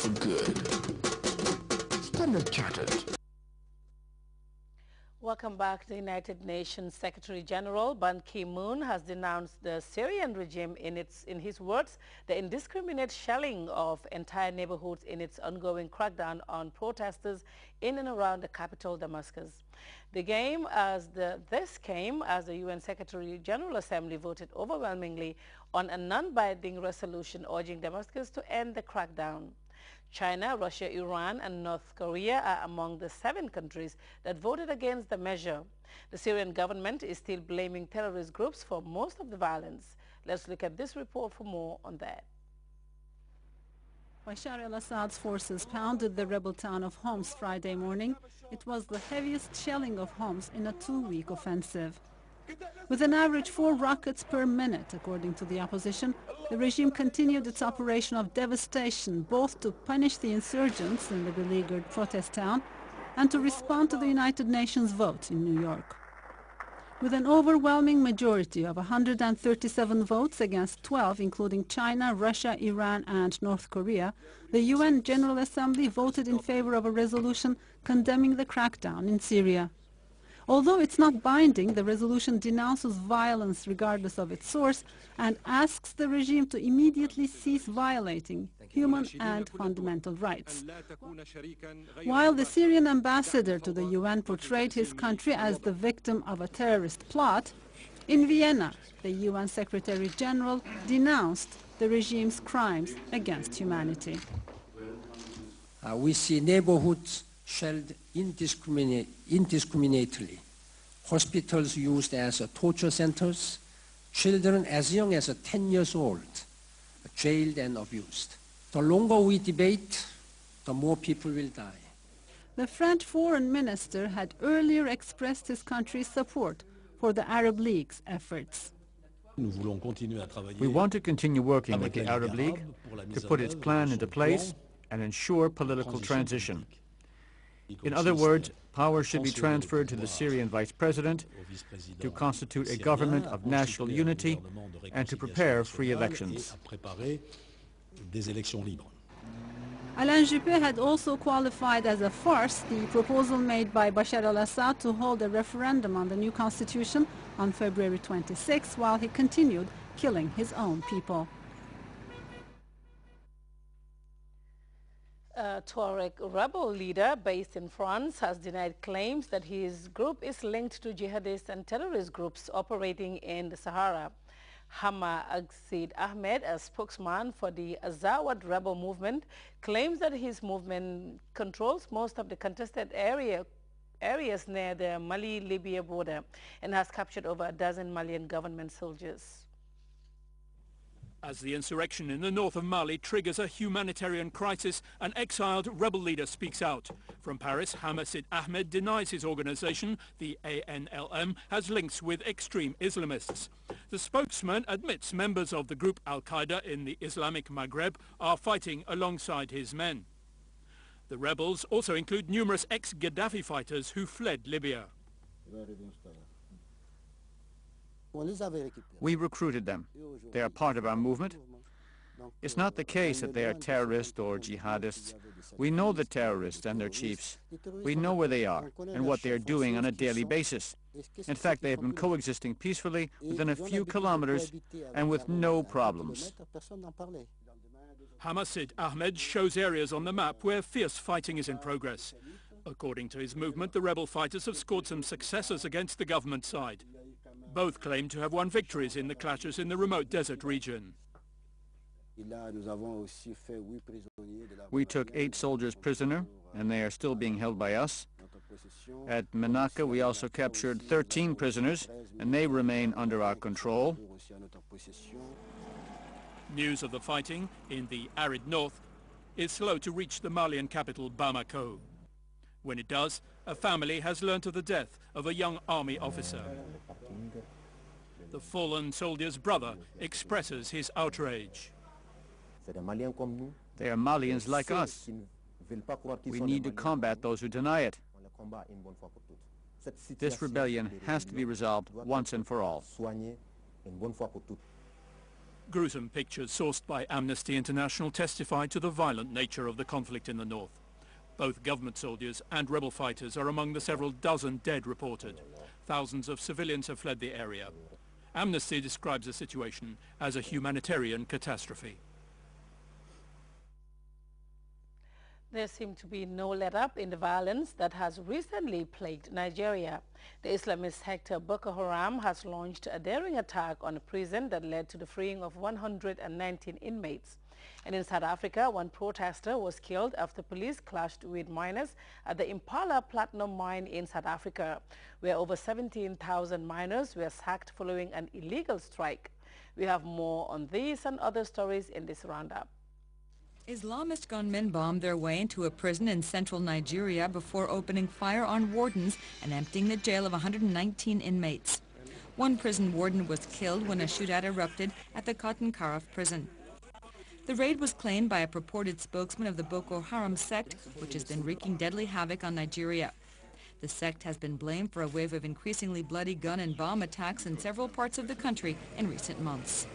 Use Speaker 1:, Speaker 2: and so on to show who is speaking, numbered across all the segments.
Speaker 1: for good. Standard Chartered.
Speaker 2: Welcome back. The United Nations Secretary General Ban Ki-moon has denounced the Syrian regime in his words, the indiscriminate shelling of entire neighborhoods in its ongoing crackdown on protesters in and around the capital, Damascus. This came as the UN Secretary General Assembly voted overwhelmingly on a non-binding resolution urging Damascus to end the crackdown. China, Russia, Iran, and North Korea are among the 7 countries that voted against the measure. The Syrian government is still blaming terrorist groups for most of the violence. Let's look at this report for more on that.
Speaker 3: Bashar al-Assad's forces pounded the rebel town of Homs Friday morning. It was the heaviest shelling of Homs in a 2-week offensive. With an average 4 rockets per minute, according to the opposition, the regime continued its operation of devastation, both to punish the insurgents in the beleaguered protest town and to respond to the United Nations vote in New York. With an overwhelming majority of 137 votes against 12, including China, Russia, Iran, and North Korea, the UN General Assembly voted in favor of a resolution condemning the crackdown in Syria. Although it's not binding, the resolution denounces violence regardless of its source and asks the regime to immediately cease violating human and fundamental rights. While the Syrian ambassador to the UN portrayed his country as the victim of a terrorist plot, in Vienna, the UN Secretary General denounced the regime's crimes against humanity.
Speaker 4: We see neighborhoods shelled indiscriminately, hospitals used as torture centers, children as young as 10 years old jailed and abused. The longer we debate, the more people will die.
Speaker 3: The French foreign minister had earlier expressed his country's support for the Arab League's efforts.
Speaker 5: We want to continue working with the Arab League to put its plan into place and ensure political transition. In other words, power should be transferred to the Syrian vice president to constitute a government of national unity and to prepare free elections.
Speaker 3: Alain Juppé had also qualified as a farce the proposal made by Bashar al-Assad to hold a referendum on the new constitution on February 26, while he continued killing his own people.
Speaker 2: A Tuareg rebel leader based in France has denied claims that his group is linked to jihadist and terrorist groups operating in the Sahara. Hama Agsid Ahmed, a spokesman for the Azawad rebel movement, claims that his movement controls most of the contested areas near the Mali-Libya border and has captured over a dozen Malian government soldiers.
Speaker 6: As the insurrection in the north of Mali triggers a humanitarian crisis, an exiled rebel leader speaks out. From Paris, Hamasid Ahmed denies his organization, the ANLM, has links with extreme Islamists. The spokesman admits members of the group Al-Qaeda in the Islamic Maghreb are fighting alongside his men. The rebels also include numerous ex-Gaddafi fighters who fled Libya.
Speaker 5: We recruited them. They are part of our movement. It's not the case that they are terrorists or jihadists. We know the terrorists and their chiefs. We know where they are and what they are doing on a daily basis. In fact, they have been coexisting peacefully within a few kilometers and with no problems.
Speaker 6: Hamasid Ahmed shows areas on the map where fierce fighting is in progress. According to his movement, the rebel fighters have scored some successes against the government side. Both claim to have won victories in the clashes in the remote desert region.
Speaker 5: We took 8 soldiers prisoner, and they are still being held by us. At Menaka, we also captured 13 prisoners, and they remain under our control.
Speaker 6: News of the fighting in the arid north is slow to reach the Malian capital, Bamako. When it does, a family has learnt of the death of a young army officer. The fallen soldier's brother expresses his outrage.
Speaker 5: They are Malians like us. We need to combat those who deny it. This rebellion has to be resolved once and for all.
Speaker 6: Gruesome pictures sourced by Amnesty International testify to the violent nature of the conflict in the north. Both government soldiers and rebel fighters are among the several dozen dead reported. Thousands of civilians have fled the area. Amnesty describes the situation as a humanitarian catastrophe.
Speaker 2: There seemed to be no let-up in the violence that has recently plagued Nigeria. The Islamist sector Boko Haram has launched a daring attack on a prison that led to the freeing of 119 inmates. And in South Africa, one protester was killed after police clashed with miners at the Impala Platinum Mine in South Africa, where over 17,000 miners were sacked following an illegal strike. We have more on these and other stories in this roundup.
Speaker 7: Islamist gunmen bombed their way into a prison in central Nigeria before opening fire on wardens and emptying the jail of 119 inmates. One prison warden was killed when a shootout erupted at the Cotton Caraf prison. The raid was claimed by a purported spokesman of the Boko Haram sect, which has been wreaking deadly havoc on Nigeria. The sect has been blamed for a wave of increasingly bloody gun and bomb attacks in several parts of the country in recent months.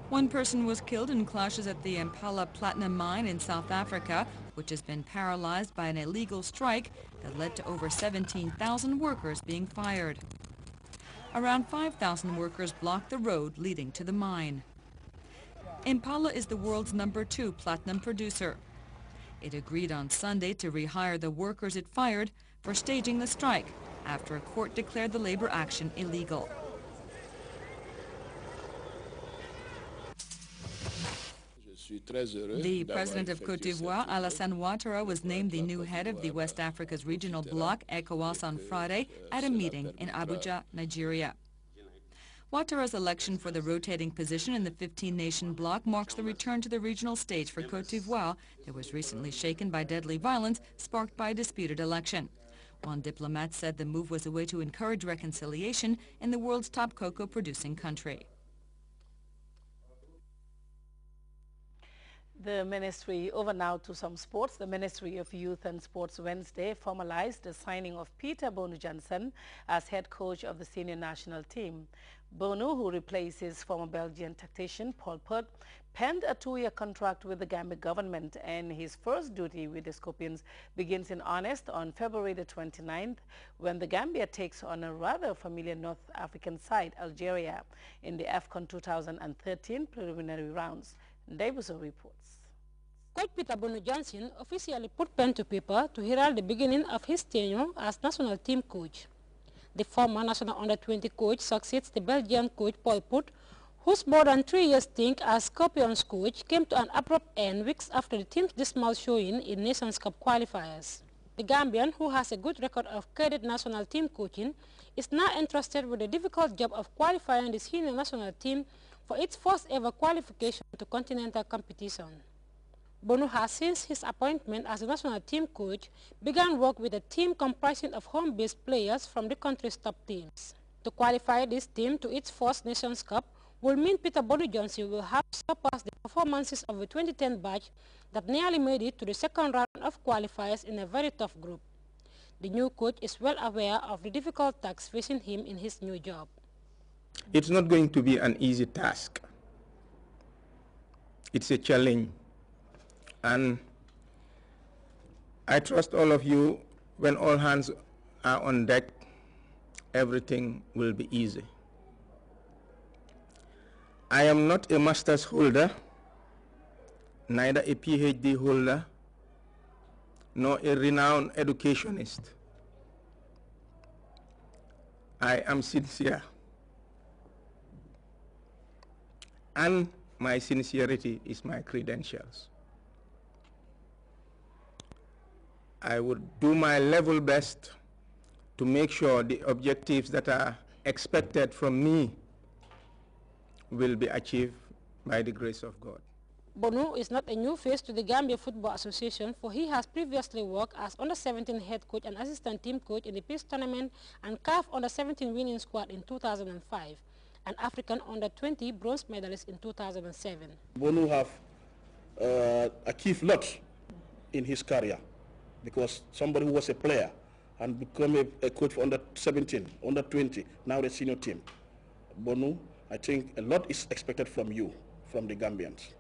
Speaker 7: One person was killed in clashes at the Impala Platinum Mine in South Africa, which has been paralyzed by an illegal strike that led to over 17,000 workers being fired. Around 5,000 workers blocked the road leading to the mine. Impala is the world's #2 platinum producer. It agreed on Sunday to rehire the workers it fired for staging the strike after a court declared the labor action illegal. The president of Côte d'Ivoire, Alassane Ouattara, was named the new head of the West Africa's regional bloc, ECOWAS, on Friday at a meeting in Abuja, Nigeria. Ouattara's election for the rotating position in the 15-nation bloc marks the return to the regional stage for Côte d'Ivoire that was recently shaken by deadly violence sparked by a disputed election. One diplomat said the move was a way to encourage reconciliation in the world's top cocoa-producing country.
Speaker 2: The ministry, over now to some sports, the Ministry of Youth and Sports Wednesday formalized the signing of Peter Bonu Johnson as head coach of the senior national team. Bonu, who replaces former Belgian tactician Paul Put, penned a 2-year contract with the Gambia government, and his first duty with the Scorpions begins in earnest on February the 29th, when the Gambia takes on a rather familiar North African side, Algeria, in the AFCON 2013 preliminary rounds. Dabuso reports.
Speaker 8: Coach Peter Bonu Johnson officially put pen to paper to herald the beginning of his tenure as national team coach. The former national under-20 coach succeeds the Belgian coach Paul Put, whose more than 3 years stint as Scorpions coach came to an abrupt end weeks after the team's dismal showing in Nations Cup qualifiers. The Gambian, who has a good record of cadet national team coaching, is now entrusted with the difficult job of qualifying the senior national team for its first ever qualification to continental competition. Bonu has, since his appointment as the national team coach, begun work with a team comprising of home-based players from the country's top teams. To qualify this team to its first Nations Cup will mean Peter Bonu Johnson will have surpassed the performances of the 2010 batch that nearly made it to the second round of qualifiers in a very tough group. The new coach is well aware of the difficult tasks facing him in his new job.
Speaker 9: It's not going to be an easy task. It's a challenge. And I trust all of you, when all hands are on deck, everything will be easy. I am not a master's holder, neither a PhD holder, nor a renowned educationist. I am sincere. And my sincerity is my credentials. I would do my level best to make sure the objectives that are expected from me will be achieved by the grace of God.
Speaker 8: Bonu is not a new face to the Gambia Football Association, for he has previously worked as under-17 head coach and assistant team coach in the Peace Tournament and CAF under-17 winning squad in 2005, and African under-20 bronze medalist in 2007.
Speaker 10: Bonu have achieved lots in his career, because somebody who was a player and become a coach for under-17, under-20, now the senior team. Bonu, I think a lot is expected from you, from the Gambians.